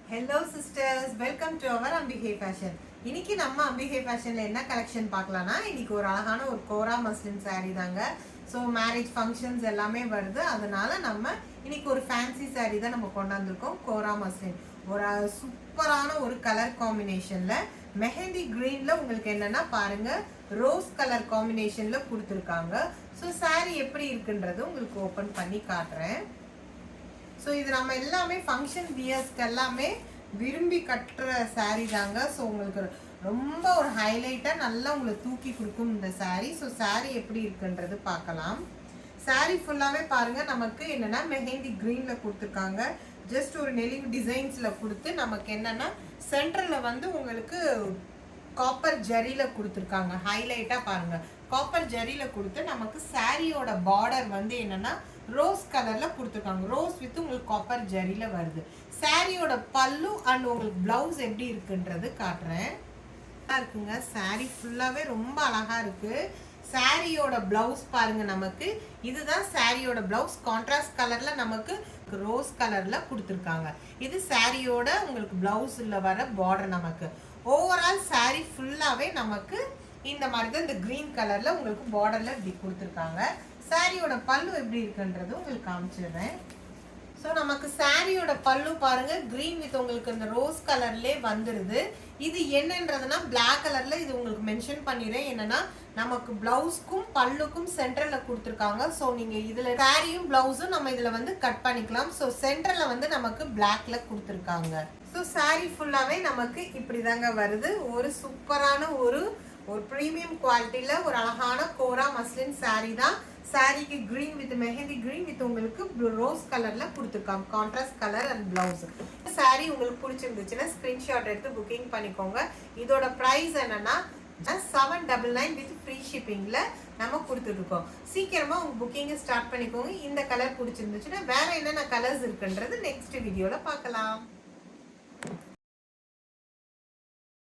Hello sisters, welcome to our Ambige Fashion. இன்னைக்கு நம்ம Ambige Fashionல என்ன கலெக்ஷன் பார்க்கலாம்னா இன்னைக்கு ஒரு அழகான ஒரு கோரா மஸ்லின் saree தாங்க. ஸோ மேரேஜ் ஃபங்க்ஷன்ஸ் எல்லாமே வருது, அதனால நம்ம இன்னைக்கு ஒரு ஃபேன்சி saree தான் நம்ம கொண்டாந்துருக்கோம். கோரா மஸ்லின் ஒரு சூப்பரான ஒரு கலர் காம்பினேஷன்ல மெஹந்தி கிரீன்ல உங்களுக்கு என்னன்னா பாருங்க ரோஸ் கலர் காம்பினேஷன்ல கொடுத்துருக்காங்க. ஸோ saree எப்படி இருக்குன்றது உங்களுக்கு ஓப்பன் பண்ணி காட்டுறேன். ஸோ இது நம்ம எல்லாமே ஃபங்க்ஷன் வியர்ஸ்க்கு எல்லாமே விரும்பி கட்டுற saree தாங்க. ஸோ உங்களுக்கு ரொம்ப ஒரு ஹைலைட்டாக நல்லா உங்களுக்கு தூக்கி கொடுக்கும் இந்த saree. ஸோ saree எப்படி இருக்குன்றது பார்க்கலாம். saree ஃபுல்லாகவே பாருங்கள் நமக்கு என்னென்னா மெஹந்தி க்ரீனில் கொடுத்துருக்காங்க. ஜஸ்ட் ஒரு நெலிவ் டிசைன்ஸில் கொடுத்து நமக்கு என்னென்னா சென்டரில் வந்து உங்களுக்கு காப்பர் ஜரியில் கொடுத்துருக்காங்க. ஹைலைட்டாக பாருங்கள் காப்பர் ஜரியில் கொடுத்து நமக்கு சாரியோட பார்டர் வந்து என்னென்னா ரோஸ் கலரில் கொடுத்துருக்காங்க. ரோஸ் வித் உங்களுக்கு காப்பர் ஜரியில் வருது. சாரியோட பல்லு அண்ட் உங்களுக்கு ப்ளவுஸ் எப்படி இருக்குன்றது காட்டுறேன். இருக்குங்க சாரி ஃபுல்லாகவே ரொம்ப அழகாக இருக்குது. சாரியோட ப்ளவுஸ் பாருங்க நமக்கு இதுதான் சாரியோட ப்ளவுஸ். கான்ட்ராஸ்ட் கலரில் நமக்கு ரோஸ் கலரில் கொடுத்துருக்காங்க. இது சாரியோட உங்களுக்கு ப்ளவுஸில் வர பார்டர். நமக்கு ஓவரால் சாரி ஃபுல்லாகவே நமக்கு இந்த மாதிரி தான் இந்த க்ரீன் கலரில் உங்களுக்கு பார்டரில் இப்படி கொடுத்துருக்காங்க. சாரியோட பல்லு எப்படி இருக்குன்றது உங்களுக்கு காமிச்சிடுறேன். ஸோ நமக்கு சாரியோட பல்லு பாருங்க க்ரீன் வித் உங்களுக்கு இந்த ரோஸ் கலர்லேயே வந்துடுது. இது என்னன்றதுன்னா பிளாக் கலரில் இது உங்களுக்கு மென்ஷன் பண்ணிடுறேன். என்னன்னா நமக்கு பிளவுஸ்க்கும் பல்லுக்கும் சென்டரில் கொடுத்துருக்காங்க. ஸோ நீங்கள் இதில் சாரியும் ப்ளவுஸும் நம்ம இதில் வந்து கட் பண்ணிக்கலாம். ஸோ சென்டரில் வந்து நமக்கு பிளாக்ல கொடுத்துருக்காங்க. ஸோ சாரி ஃபுல்லாகவே நமக்கு இப்படி தாங்க வருது. ஒரு சூப்பரான ஒரு ப்ரீமியம் குவாலிட்டியில் ஒரு அழகான கோரா மஸ்லின் சாரீ தான். சாரிக்கு green with mehndi green with உங்களுக்கு ரோஸ் கலரில் கொடுத்துருக்காங்க. Contrast colour and blouse. Sari உங்களுக்கு பிடிச்சிருந்துச்சுன்னா ஸ்க்ரீன்ஷாட் எடுத்து புக்கிங் பண்ணிக்கோங்க. இதோட ப்ரைஸ் என்னன்னா 799 வித் ஃப்ரீ ஷிப்பிங்கில் நம்ம கொடுத்துருக்கோம். சீக்கிரமாக உங்கள் புக்கிங்கை ஸ்டார்ட் பண்ணிக்கோங்க. இந்த கலர் பிடிச்சிருந்துச்சுன்னா வேறு என்னென்ன கலர்ஸ் இருக்குன்றது நெக்ஸ்ட் வீடியோவில் பார்க்கலாம்.